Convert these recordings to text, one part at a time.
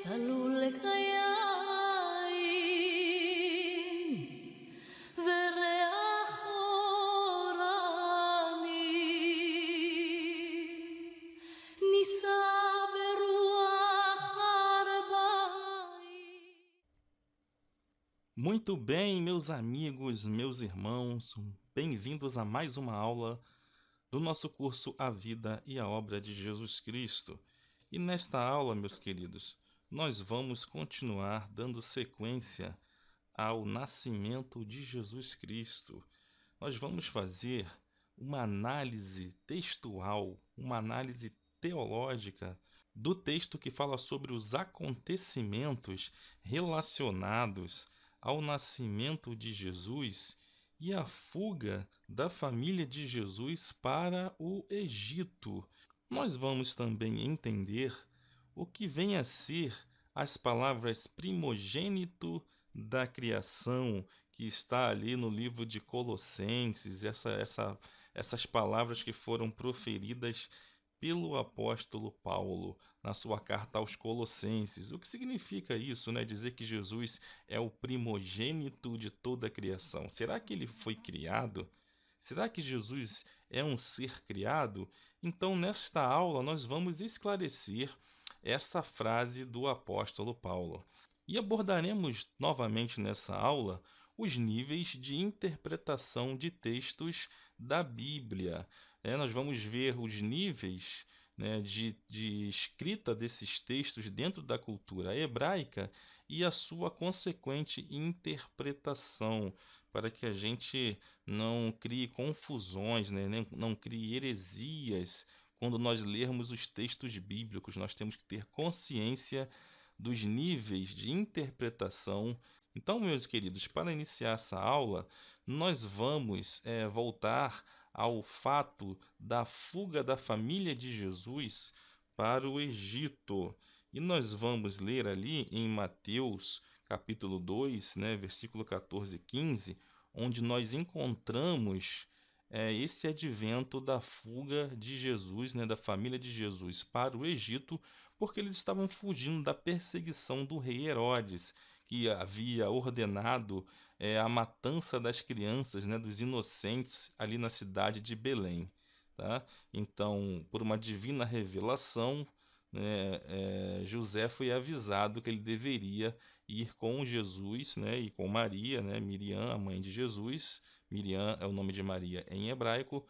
צלול לחיים וריח אורני נישא ברוח ארבעים. Muito bem, meus amigos, meus irmãos, bem-vindos a mais uma aula do nosso curso A Vida e a Obra de Jesus Cristo. E nesta aula, meus queridos, nós vamos continuar dando sequência ao nascimento de Jesus Cristo. Nós vamos fazer uma análise textual, uma análise teológica do texto que fala sobre os acontecimentos relacionados ao nascimento de Jesus e a fuga da família de Jesus para o Egito. Nós vamos também entender o que vem a ser as palavras primogênito da criação, que está ali no livro de Colossenses, essas palavras que foram proferidas pelo apóstolo Paulo na sua carta aos Colossenses. O que significa isso, né? Dizer que Jesus é o primogênito de toda a criação. Será que ele foi criado? Será que Jesus é um ser criado? Então, nesta aula, nós vamos esclarecer esta frase do apóstolo Paulo. E abordaremos novamente nessa aula os níveis de interpretação de textos da Bíblia. Nós vamos ver os níveis, né, de escrita desses textos dentro da cultura hebraica e a sua consequente interpretação, para que a gente não crie confusões, né, não crie heresias. Quando nós lermos os textos bíblicos, nós temos que ter consciência dos níveis de interpretação. Então, meus queridos, para iniciar essa aula, nós vamos voltar ao fato da fuga da família de Jesus para o Egito. E nós vamos ler ali em Mateus, capítulo 2, né, versículo 14 e 15, onde nós encontramos esse advento da fuga de Jesus, né, da família de Jesus para o Egito, porque eles estavam fugindo da perseguição do rei Herodes, que havia ordenado a matança das crianças, né, dos inocentes, ali na cidade de Belém. Tá? Então, por uma divina revelação, né, José foi avisado que ele deveria ir com Jesus, né, e com Maria, né, Miriam, a mãe de Jesus. Miriam é o nome de Maria em hebraico.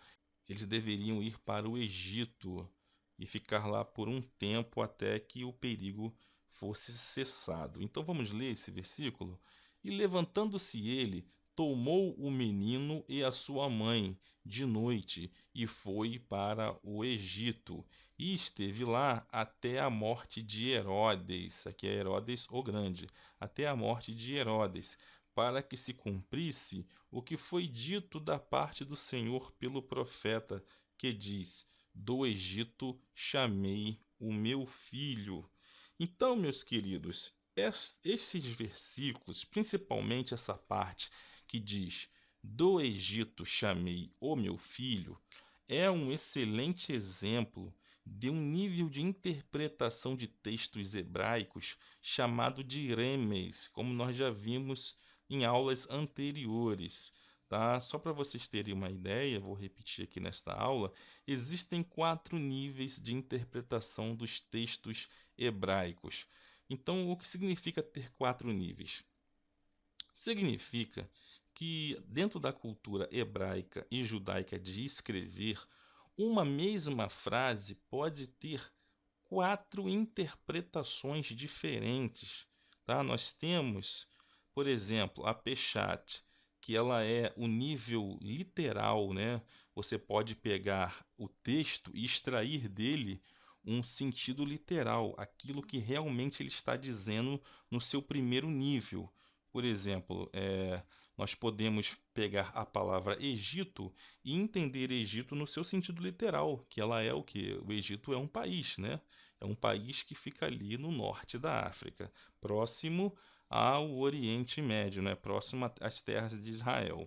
Eles deveriam ir para o Egito e ficar lá por um tempo até que o perigo fosse cessado. Então vamos ler esse versículo. E levantando-se ele, tomou o menino e a sua mãe de noite e foi para o Egito. E esteve lá até a morte de Herodes, aqui é Herodes o Grande, até a morte de Herodes, para que se cumprisse o que foi dito da parte do Senhor pelo profeta, que diz: do Egito chamei o meu filho. Então, meus queridos, esses versículos, principalmente essa parte que diz: do Egito chamei o meu filho, é um excelente exemplo de um nível de interpretação de textos hebraicos chamado de remes, como nós já vimos em aulas anteriores. Tá? Só para vocês terem uma ideia, vou repetir aqui nesta aula, existem 4 níveis de interpretação dos textos hebraicos. Então, o que significa ter 4 níveis? Significa que dentro da cultura hebraica e judaica de escrever, uma mesma frase pode ter 4 interpretações diferentes. Tá? Nós temos, por exemplo, a Peshat, que ela é o nível literal, né? Você pode pegar o texto e extrair dele um sentido literal, aquilo que realmente ele está dizendo no seu primeiro nível. Por exemplo, nós podemos pegar a palavra Egito e entender Egito no seu sentido literal, que ela é o quê? O Egito é um país, né? É um país que fica ali no norte da África, próximo ao Oriente Médio, né? Próximo às terras de Israel.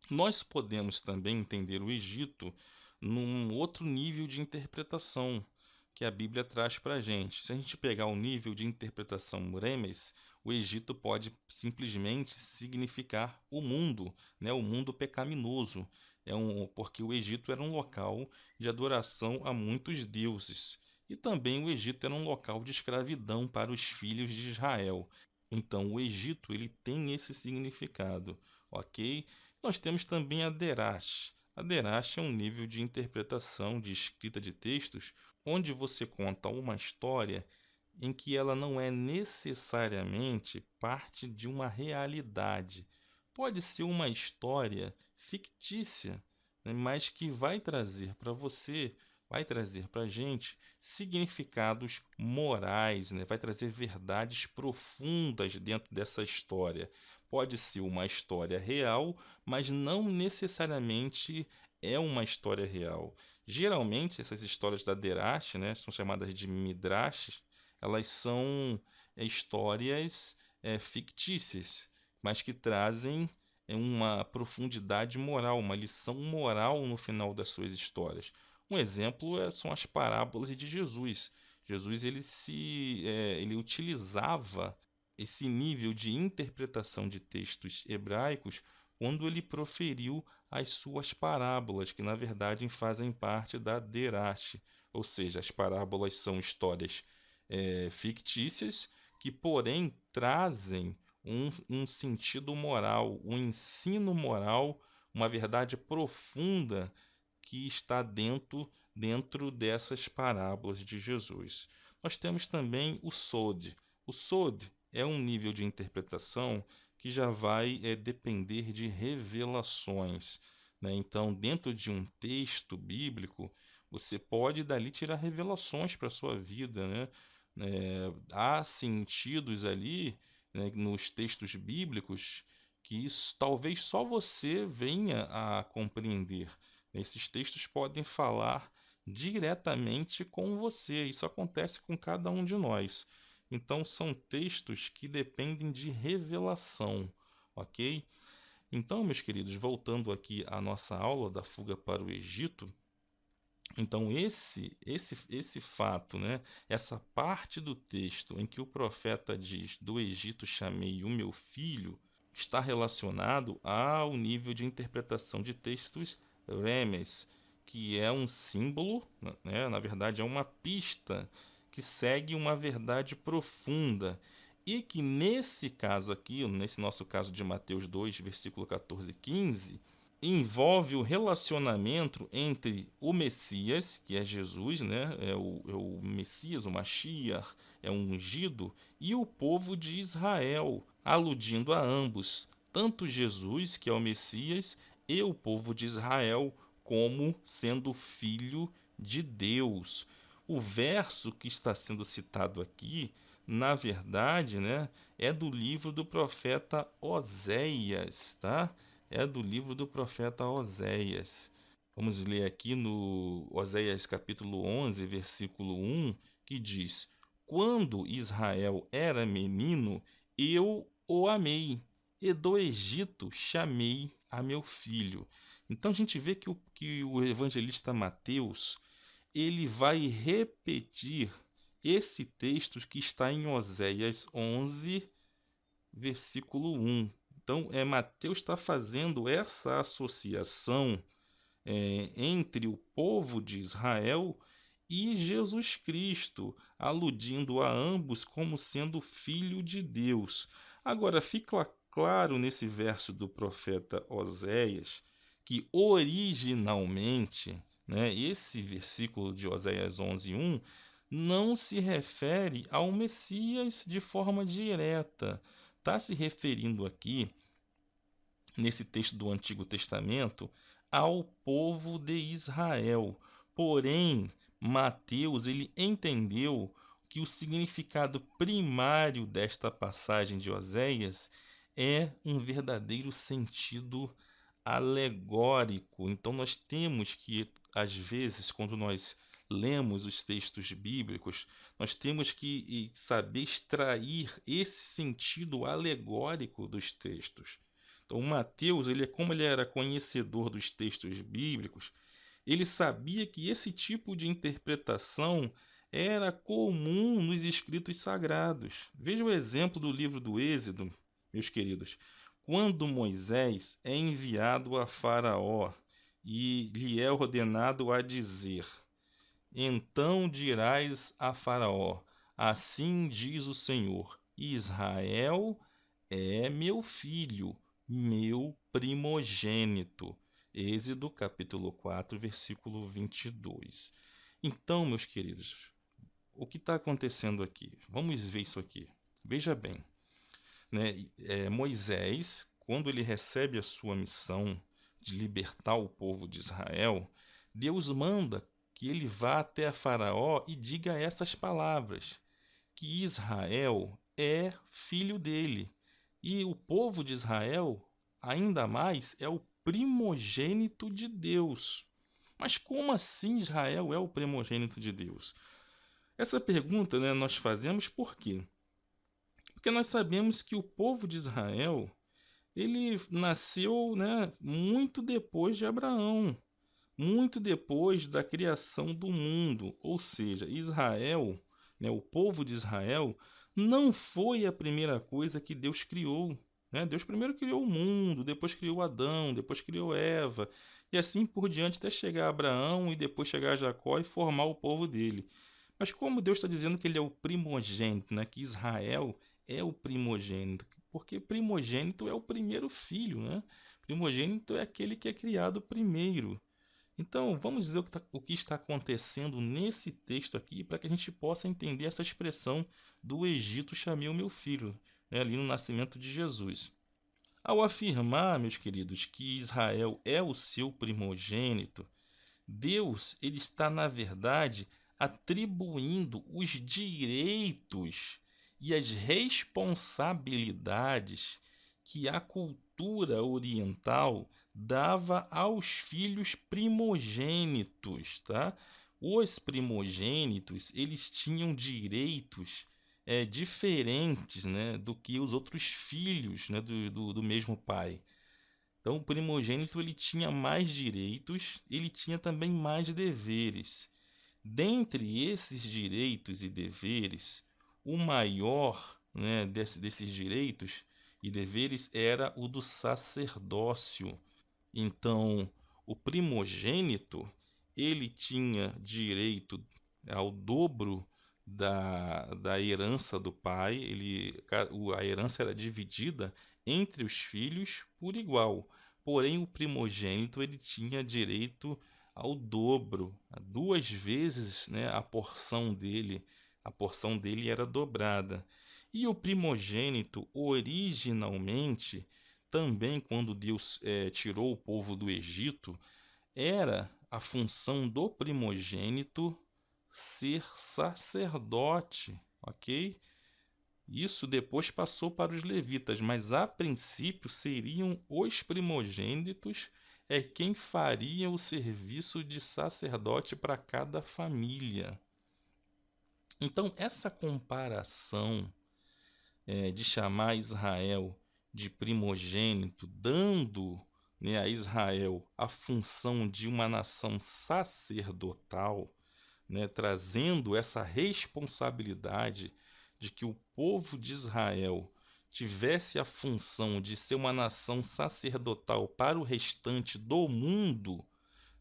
Nós podemos também entender o Egito num outro nível de interpretação, que a Bíblia traz para a gente. Se a gente pegar o nível de interpretação Remes, o Egito pode simplesmente significar o mundo, né? O mundo pecaminoso. Porque o Egito era um local de adoração a muitos deuses. E também o Egito era um local de escravidão para os filhos de Israel. Então, o Egito ele tem esse significado, ok? Nós temos também a Derash. A Derash é um nível de interpretação de escrita de textos onde você conta uma história em que ela não é necessariamente parte de uma realidade. Pode ser uma história fictícia, né, mas que vai trazer para você, vai trazer para a gente significados morais, né? Vai trazer verdades profundas dentro dessa história. Pode ser uma história real, mas não necessariamente é uma história real. Geralmente, essas histórias da Derash, né, são chamadas de Midrash, elas são histórias fictícias, mas que trazem uma profundidade moral, uma lição moral no final das suas histórias. Um exemplo são as parábolas de Jesus. Jesus ele utilizava esse nível de interpretação de textos hebraicos quando ele proferiu as suas parábolas, que na verdade fazem parte da Derash, ou seja, as parábolas são histórias fictícias que, porém, trazem um sentido moral, um ensino moral, uma verdade profunda que está dentro dessas parábolas de Jesus. Nós temos também o Sod. O Sod é um nível de interpretação que já vai depender de revelações, né? Então, dentro de um texto bíblico, você pode dali tirar revelações para a sua vida, né? Há sentidos ali, né, nos textos bíblicos que talvez só você venha a compreender. Esses textos podem falar diretamente com você. Isso acontece com cada um de nós. Então, são textos que dependem de revelação, ok? Então, meus queridos, voltando aqui à nossa aula da fuga para o Egito, então esse fato, né, essa parte do texto em que o profeta diz: "Do Egito chamei o meu filho", está relacionado ao nível de interpretação de textos remes, que é um símbolo, né, na verdade é uma pista que segue uma verdade profunda. E que nesse caso aqui, nesse nosso caso de Mateus 2, versículo 14 e 15, envolve o relacionamento entre o Messias, que é Jesus, né? É o Messias, o Mashiach, é o ungido, e o povo de Israel, aludindo a ambos, tanto Jesus, que é o Messias, e o povo de Israel, como sendo filho de Deus. O verso que está sendo citado aqui, na verdade, né, é do livro do profeta Oséias, tá? É do livro do profeta Oséias. Vamos ler aqui no Oséias capítulo 11, versículo 1, que diz: "Quando Israel era menino, eu o amei, e do Egito chamei a meu filho." Então a gente vê que o evangelista Mateus, ele vai repetir esse texto que está em Oséias 11, versículo 1. Então, Mateus está fazendo essa associação entre o povo de Israel e Jesus Cristo, aludindo a ambos como sendo filho de Deus. Agora, fica claro nesse verso do profeta Oséias que originalmente, né, esse versículo de Oséias 11:1 não se refere ao Messias de forma direta. Está se referindo aqui, nesse texto do Antigo Testamento, ao povo de Israel. Porém, Mateus ele entendeu que o significado primário desta passagem de Oséias é um verdadeiro sentido alegórico. Então nós temos que, às vezes, quando nós lemos os textos bíblicos, nós temos que saber extrair esse sentido alegórico dos textos. Então, Mateus, como ele era conhecedor dos textos bíblicos, ele sabia que esse tipo de interpretação era comum nos escritos sagrados. Veja o exemplo do livro do Êxodo, meus queridos. Quando Moisés é enviado a Faraó e lhe é ordenado a dizer: Então dirás a Faraó: Assim diz o Senhor: Israel é meu filho, meu primogênito. Êxodo capítulo 4, versículo 22. Então, meus queridos, o que está acontecendo aqui? Vamos ver isso aqui. Veja bem, né? Moisés, quando ele recebe a sua missão de libertar o povo de Israel, Deus manda que ele vá até a Faraó e diga essas palavras, que Israel é filho dele. E o povo de Israel, ainda mais, é o primogênito de Deus. Mas como assim Israel é o primogênito de Deus? Essa pergunta, né, nós fazemos por quê? Porque nós sabemos que o povo de Israel, ele nasceu, né, muito depois de Abraão, muito depois da criação do mundo. Ou seja, Israel, né, o povo de Israel, não foi a primeira coisa que Deus criou. Né? Deus primeiro criou o mundo, depois criou Adão, depois criou Eva, e assim por diante até chegar a Abraão e depois chegar a Jacó e formar o povo dele. Mas como Deus está dizendo que ele é o primogênito, né? Que Israel é o primogênito, porque primogênito é o primeiro filho, né? Primogênito é aquele que é criado primeiro. Então, vamos dizer o que está acontecendo nesse texto aqui para que a gente possa entender essa expressão do Egito chamei o meu filho, né? Ali no nascimento de Jesus. Ao afirmar, meus queridos, que Israel é o seu primogênito, Deus ele está, na verdade, atribuindo os direitos e as responsabilidades que a cultura oriental dava aos filhos primogênitos, tá? Os primogênitos, eles tinham direitos diferentes, né, do que os outros filhos, né, do mesmo pai. Então, o primogênito ele tinha mais direitos, ele tinha também mais deveres. Dentre esses direitos e deveres, o maior, né, desses direitos e deveres era o do sacerdócio. Então, o primogênito ele tinha direito ao dobro da herança do pai. A herança era dividida entre os filhos por igual. Porém, o primogênito ele tinha direito ao dobro, a duas vezes, né, a porção dele. A porção dele era dobrada. E o primogênito, originalmente, também quando Deus tirou o povo do Egito, era a função do primogênito ser sacerdote, ok? Isso depois passou para os levitas, mas a princípio seriam os primogênitos quem faria o serviço de sacerdote para cada família. Então, essa comparação de chamar Israel de primogênito, dando, né, a Israel a função de uma nação sacerdotal, né, trazendo essa responsabilidade de que o povo de Israel tivesse a função de ser uma nação sacerdotal para o restante do mundo,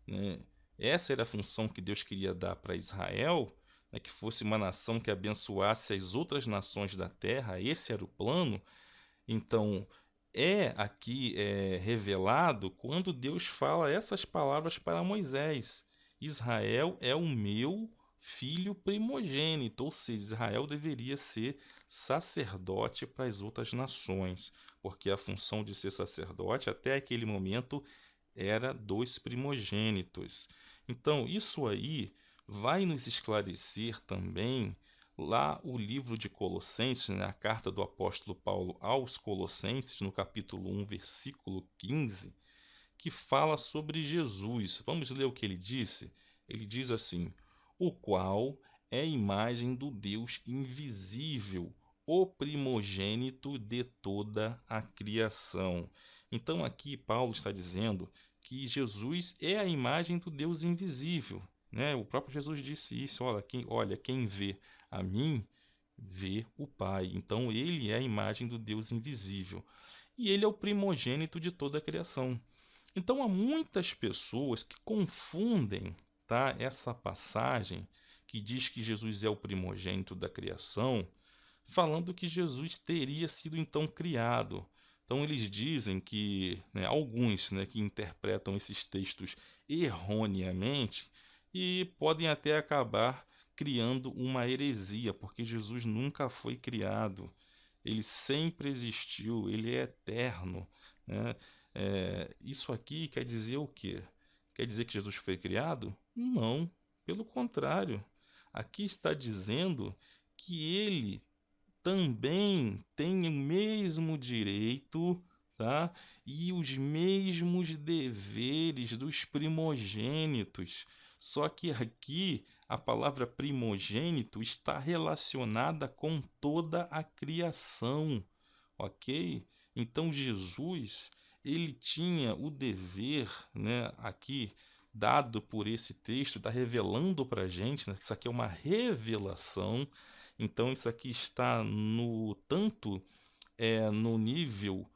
né? Essa era a função que Deus queria dar para Israel, né, que fosse uma nação que abençoasse as outras nações da terra. Esse era o plano. Então, aqui revelado quando Deus fala essas palavras para Moisés: Israel é o meu filho primogênito, ou seja, Israel deveria ser sacerdote para as outras nações, porque a função de ser sacerdote até aquele momento era dos primogênitos. Então, isso aí vai nos esclarecer também lá o livro de Colossenses, né, a carta do apóstolo Paulo aos Colossenses, no capítulo 1, versículo 15, que fala sobre Jesus. Vamos ler o que ele disse? Ele diz assim: o qual é a imagem do Deus invisível, o primogênito de toda a criação. Então aqui Paulo está dizendo que Jesus é a imagem do Deus invisível. né? O próprio Jesus disse isso: quem vê a mim, vê o Pai. Então ele é a imagem do Deus invisível. E ele é o primogênito de toda a criação. Então há muitas pessoas que confundem, tá, essa passagem que diz que Jesus é o primogênito da criação, falando que Jesus teria sido então criado. Então eles dizem que, né, alguns, né, que interpretam esses textos erroneamente e podem até acabar criando uma heresia, porque Jesus nunca foi criado, ele sempre existiu, ele é eterno, né? Isso aqui quer dizer o quê? Quer dizer que Jesus foi criado? Não, pelo contrário. Aqui está dizendo que ele também tem o mesmo direito, tá? E os mesmos deveres dos primogênitos. Só que aqui a palavra primogênito está relacionada com toda a criação, ok? Então Jesus, ele tinha o dever, né, aqui dado por esse texto, está revelando para a gente, né, que isso aqui é uma revelação. Então isso aqui está no tanto no nível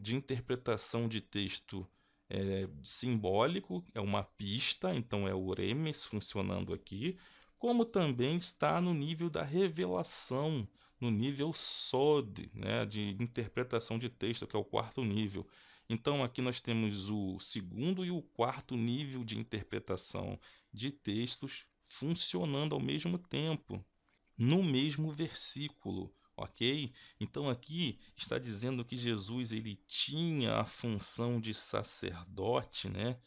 de interpretação de texto simbólico, é uma pista, então é o remes funcionando aqui, como também está no nível da revelação, no nível sod, né, de interpretação de texto, que é o quarto nível. Então aqui nós temos o segundo e o quarto nível de interpretação de textos funcionando ao mesmo tempo no mesmo versículo, ok? Então aqui está dizendo que Jesus ele tinha a função de sacerdote, né,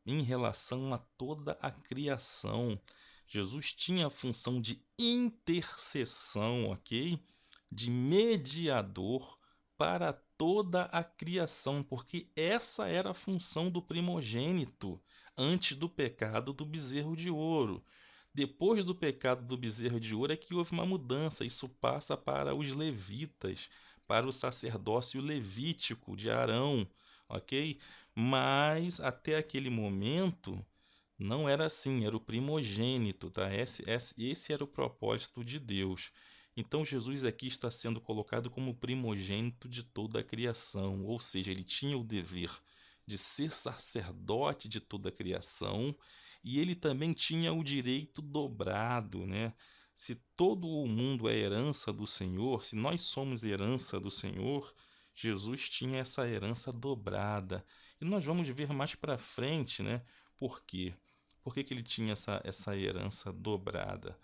em relação a toda a criação. Jesus tinha a função de intercessão, ok? De mediador para toda a criação, porque essa era a função do primogênito antes do pecado do bezerro de ouro. Depois do pecado do bezerro de ouro é que houve uma mudança. Isso passa para os levitas, para o sacerdócio levítico de Arão, ok? Mas até aquele momento não era assim, era o primogênito, tá? Esse era o propósito de Deus. Então Jesus aqui está sendo colocado como primogênito de toda a criação, ou seja, ele tinha o dever de ser sacerdote de toda a criação e ele também tinha o direito dobrado, né? Se todo o mundo é herança do Senhor, se nós somos herança do Senhor, Jesus tinha essa herança dobrada. E nós vamos ver mais para frente, né? Por quê? Por que que ele tinha essa herança dobrada?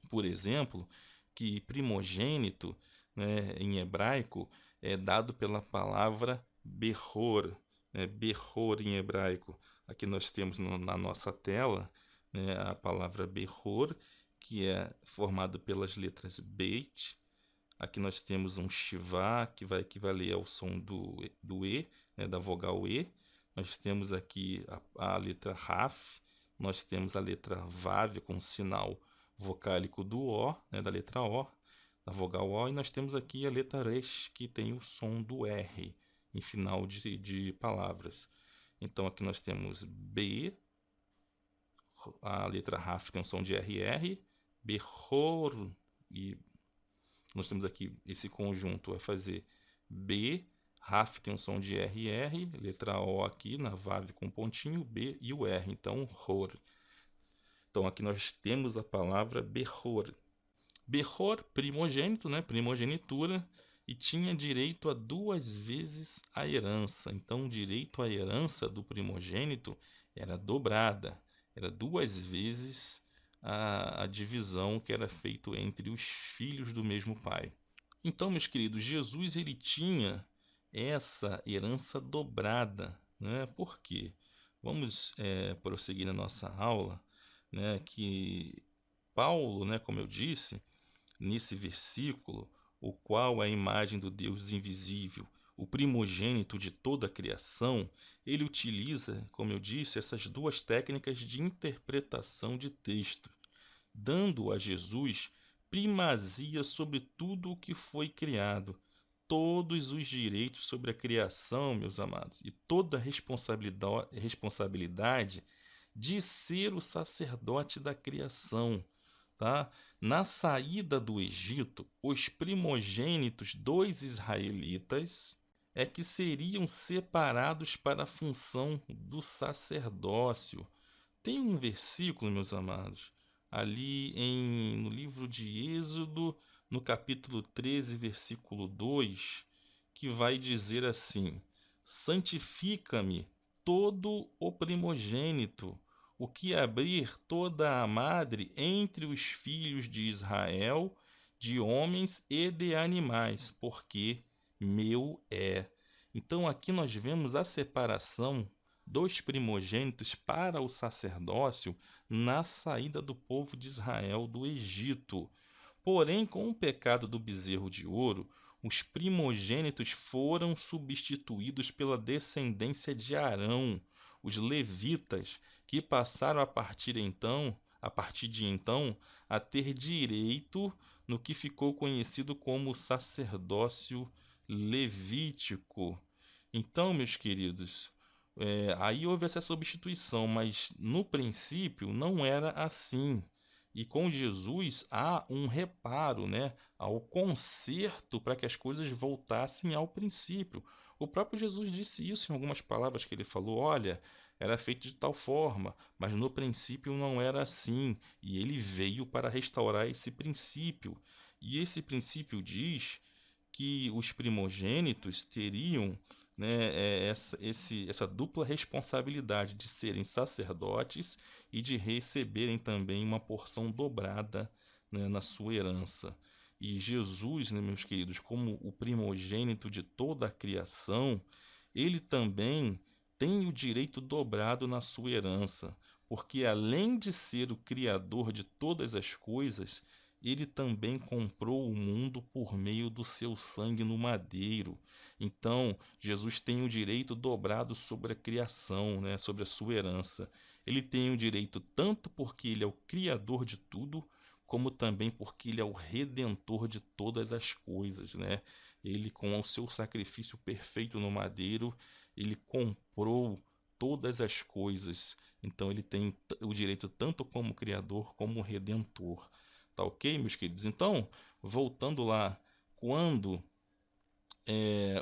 Por exemplo, que primogênito, né, em hebraico, é dado pela palavra Behor, né, Behor em hebraico. Aqui nós temos na nossa tela, né, a palavra Behor, que é formado pelas letras Beit. Aqui nós temos um Shivá, que vai equivaler ao som do E, né, da vogal E. Nós temos aqui a letra Raf, nós temos a letra Vav com sinal vocálico do O, né, da letra O, da vogal O, e nós temos aqui a letra Resh, que tem o som do R em final de palavras. Então aqui nós temos B, a letra Raf tem o som de RR, Behor, e nós temos aqui esse conjunto vai fazer B, Raf tem um som de RR, letra O aqui na Vav com pontinho, B e o R, então Hor. Então aqui nós temos a palavra Behor. Behor, primogênito, né? Primogenitura, e tinha direito a duas vezes a herança. Então o direito à herança do primogênito era dobrada, era duas vezes a divisão que era feita entre os filhos do mesmo pai. Então, meus queridos, Jesus ele tinha essa herança dobrada, né? Por quê? Vamos prosseguir na nossa aula, né? Que Paulo, né, como eu disse, nesse versículo, o qual é a imagem do Deus invisível, o primogênito de toda a criação, ele utiliza, como eu disse, essas duas técnicas de interpretação de texto, dando a Jesus primazia sobre tudo o que foi criado, todos os direitos sobre a criação, meus amados, e toda a responsabilidade de ser o sacerdote da criação. Tá? Na saída do Egito, os primogênitos dos israelitas é que seriam separados para a função do sacerdócio. Tem um versículo, meus amados, ali no livro de Êxodo, no capítulo 13, versículo 2, que vai dizer assim: santifica-me todo o primogênito, o que abrir toda a madre entre os filhos de Israel, de homens e de animais, porque meu é. Então aqui nós vemos a separação dos primogênitos para o sacerdócio na saída do povo de Israel do Egito. Porém, com o pecado do bezerro de ouro, os primogênitos foram substituídos pela descendência de Arão, os levitas, que passaram a partir de então, a ter direito no que ficou conhecido como sacerdócio levítico. Então, meus queridos, aí houve essa substituição, mas no princípio não era assim. E com Jesus há um reparo, né, ao conserto para que as coisas voltassem ao princípio. O próprio Jesus disse isso em algumas palavras que ele falou: olha, era feito de tal forma, mas no princípio não era assim. E ele veio para restaurar esse princípio. E esse princípio diz que os primogênitos teriam, né, essa dupla responsabilidade de serem sacerdotes e de receberem também uma porção dobrada, né, na sua herança. E Jesus, né, meus queridos, como o primogênito de toda a criação, ele também tem o direito dobrado na sua herança, porque além de ser o criador de todas as coisas, ele também comprou o mundo por meio do seu sangue no madeiro. Então, Jesus tem o direito dobrado sobre a criação, né, sobre a sua herança. Ele tem o direito tanto porque ele é o criador de tudo, como também porque ele é o redentor de todas as coisas, né? Ele, com o seu sacrifício perfeito no madeiro, ele comprou todas as coisas. Então, ele tem o direito tanto como criador como redentor. Tá ok, meus queridos? Então, voltando lá, quando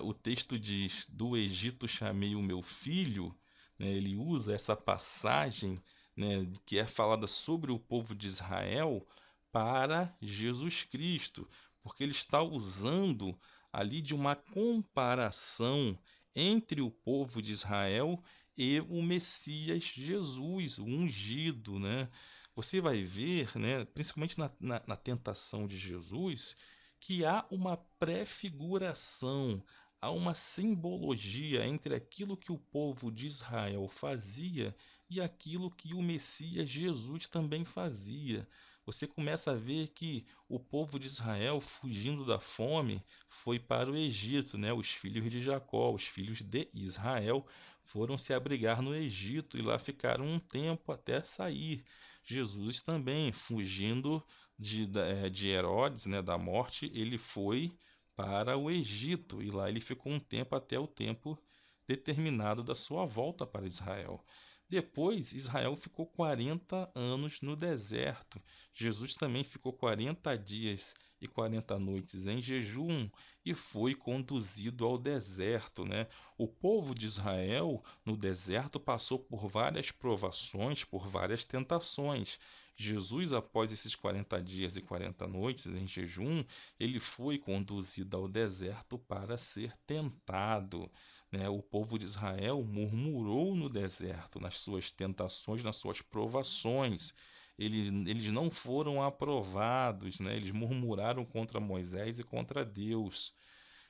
o texto diz: do Egito chamei o meu filho, né, ele usa essa passagem, né, que é falada sobre o povo de Israel para Jesus Cristo, porque ele está usando ali de uma comparação entre o povo de Israel e o Messias Jesus, o ungido, né? Você vai ver, né, principalmente na tentação de Jesus, que há uma prefiguração, há uma simbologia entre aquilo que o povo de Israel fazia e aquilo que o Messias Jesus também fazia. Você começa a ver que o povo de Israel, fugindo da fome, foi para o Egito, né? Os filhos de Jacó, os filhos de Israel, foram se abrigar no Egito e lá ficaram um tempo até sair. Jesus também, fugindo de Herodes, né, da morte, ele foi para o Egito e lá ele ficou um tempo até o tempo determinado da sua volta para Israel. Depois, Israel ficou 40 anos no deserto. Jesus também ficou 40 dias e 40 noites em jejum e foi conduzido ao deserto, né? O povo de Israel no deserto passou por várias provações, por várias tentações. Jesus, após esses 40 dias e 40 noites em jejum, ele foi conduzido ao deserto para ser tentado, né? O povo de Israel murmurou no deserto, nas suas tentações, nas suas provações. Eles não foram aprovados, né? Eles murmuraram contra Moisés e contra Deus.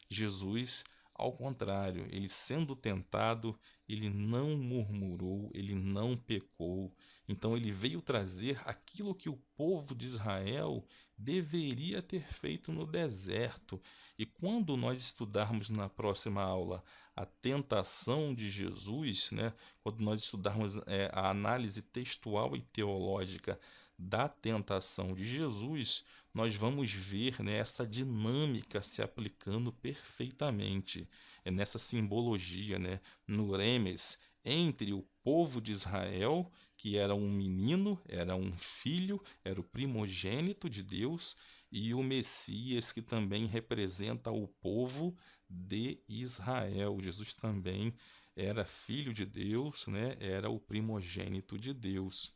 Jesus, ao contrário, ele sendo tentado, ele não murmurou, ele não pecou. Então ele veio trazer aquilo que o povo de Israel deveria ter feito no deserto. E quando nós estudarmos na próxima aula a tentação de Jesus, né, quando nós estudarmos a análise textual e teológica da tentação de Jesus, nós vamos ver, né, essa dinâmica se aplicando perfeitamente. É nessa simbologia, né, no remes, entre o povo de Israel que era um menino, era um filho, era o primogênito de Deus, e o Messias, que também representa o povo de Israel. Jesus também era filho de Deus, né? Era o primogênito de Deus.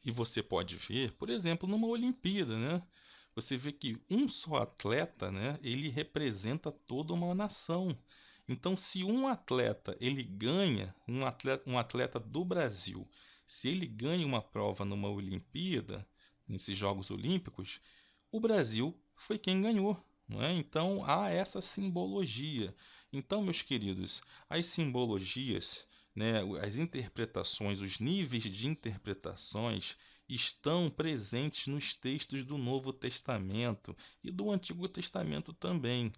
E você pode ver, por exemplo, numa Olimpíada, né? Você vê que um só atleta, né, ele representa toda uma nação. Então, se um atleta ele ganha, um atleta do Brasil, se ele ganha uma prova numa Olimpíada, nesses Jogos Olímpicos, o Brasil foi quem ganhou. Não é? Então há essa simbologia. Então, meus queridos, as simbologias, né, as interpretações, os níveis de interpretações estão presentes nos textos do Novo Testamento e do Antigo Testamento também.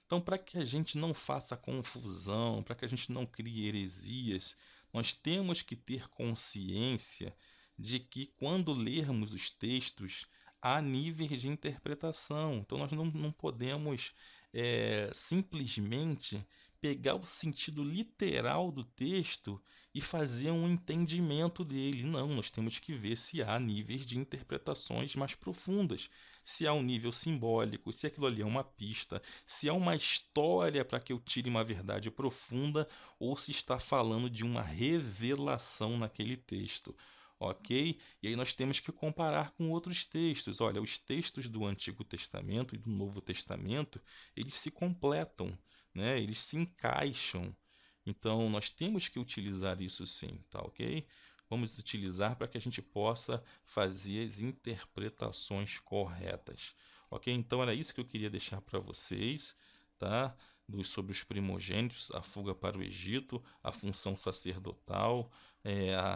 Então, para que a gente não faça confusão, para que a gente não crie heresias, nós temos que ter consciência de que quando lermos os textos, há níveis de interpretação. Então, nós não podemos simplesmente pegar o sentido literal do texto e fazer um entendimento dele. Não, nós temos que ver se há níveis de interpretações mais profundas, se há um nível simbólico, se aquilo ali é uma pista, se há uma história para que eu tire uma verdade profunda ou se está falando de uma revelação naquele texto. Ok? E aí nós temos que comparar com outros textos. Olha, os textos do Antigo Testamento e do Novo Testamento, eles se completam, né? Eles se encaixam. Então, nós temos que utilizar isso sim, tá ok? Vamos utilizar para que a gente possa fazer as interpretações corretas, ok? Então, era isso que eu queria deixar para vocês, tá? Sobre os primogênitos, a fuga para o Egito, a função sacerdotal,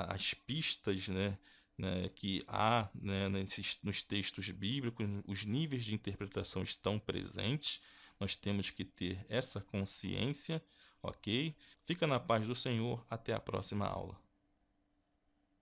as pistas, né, que há, né, nos textos bíblicos, os níveis de interpretação estão presentes. Nós temos que ter essa consciência, ok? Fica na paz do Senhor, até a próxima aula.